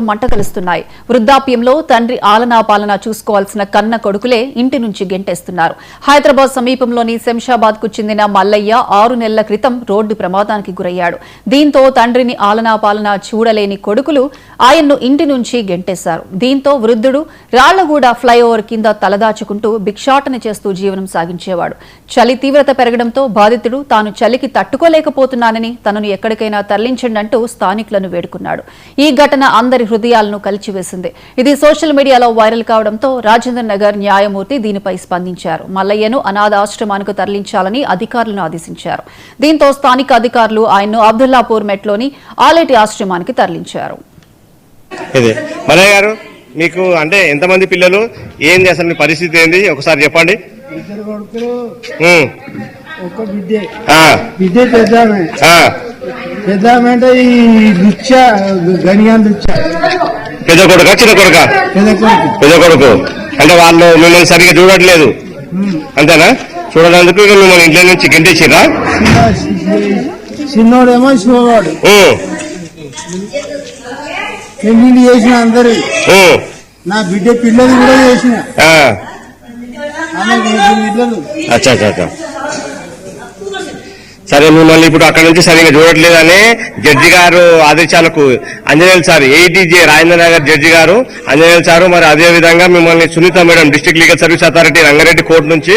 మంట కలుస్తున్నాయి. వృద్ధాప్యంలో తండ్రి ఆలనా పాలన చూసుకోవాల్సిన కన్న కొడుకులే ఇంటి నుంచి గెంటేస్తున్నారు. హైదరాబాద్ సమీపంలోని శంషాబాద్ కు చెందిన మల్లయ్య 6 నెలల క్రితం రోడ్డు ప్రమాదానికి గురయ్యాడు. దీంతో తండ్రిని ఆలనా పాలన చూడలేని కొడుకులు ఆయన్ను ఇంటి నుంచి గెంటేశారు. దీంతో వృద్ధుడు రాళ్లగూడ ఫ్లైఓవర్ కింద తలదాచుకుంటూ భిక్షాటన చేస్తూ జీవనం సాగించేవాడు. చలి తీవ్రత పెరగడంతో బాధితుడు తాను చలికి తట్టుకోలేకపోతున్నానని తనను ఎక్కడికైనా తరలించండంటూ స్థానికులను వేడుకున్నాడు. ఈ ఘటన అందరి హృదయాలను కలిచివేసింది. ఇది సోషల్ మీడియాలో వైరల్ కావడంతో రాజేంద్ర నగర్ న్యాయమూర్తి దీనిపై స్పందించారు. మల్లయ్యను అనాథాశ్రమానికి తరలించాలని అధికారులను ఆదేశించారు. దీంతో స్థానిక అధికారులు ఆయన్ను అబ్దుల్లాపూర్ మెట్లోని ఆలేటి ఆశ్రమానికి తరలించారు. మల్లయ్య గారు, మీకు అంటే ఎంతమంది పిల్లలు, ఏం చేస్తారు, పరిస్థితి ఏంది ఒకసారి చెప్పండి. ఒక బిడ్డే పెద్దామంటే ఈ లుచ్చ గనియా లుచ్చ పెద్ద కొడుక చిన్న కొడుక? పెద్ద కొడుకు. అంటే వాళ్ళు మిమ్మల్ని సరిగ్గా చూడట్లేదు అంతేనా? చూడడానికి మిమ్మల్ని ఇంట్లో నుంచి గెంటేసిరా? చిన్నోడేమో శివవాడు పెళ్లి చేసిన అందరు. నా బిడ్డ పిల్లలు కూడా చేసిన. అచ్చా అచ్చా. సరే, మిమ్మల్ని ఇప్పుడు అక్కడ నుంచి సరిగ్గా చూడట్లేదని జడ్జి గారు ఆదేశాలకు Anjaneyulu sir, AITJ Rajendra Nagar judge గారు అంజనేయులు సారు, మరి అదే విధంగా మిమ్మల్ని Sunitha madam district legal service authority Rangareddy court నుంచి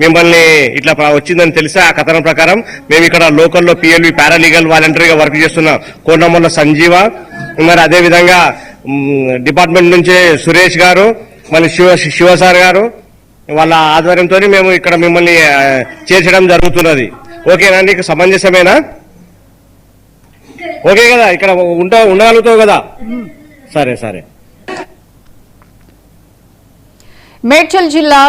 మిమ్మల్ని ఇట్లా వచ్చిందని తెలిసి ఆ కథనం ప్రకారం మేము ఇక్కడ లోకల్లో పిఎల్వి పారాలీగల్ వాలంటరీగా వర్క్ చేస్తున్న కోనమల్ల సంజీవ, మరి అదే విధంగా డిపార్ట్మెంట్ నుంచి సురేష్ గారు, మళ్ళీ శివసార్ గారు వాళ్ళ ఆధ్వర్యంతో మేము ఇక్కడ మిమ్మల్ని చేర్చడం జరుగుతున్నది. ఓకేనా? నీకు సమంజసమేనా? ఓకే కదా? ఇక్కడ ఉండగలుగుతావు కదా? సరే సరే. మేడ్చల్ జిల్లా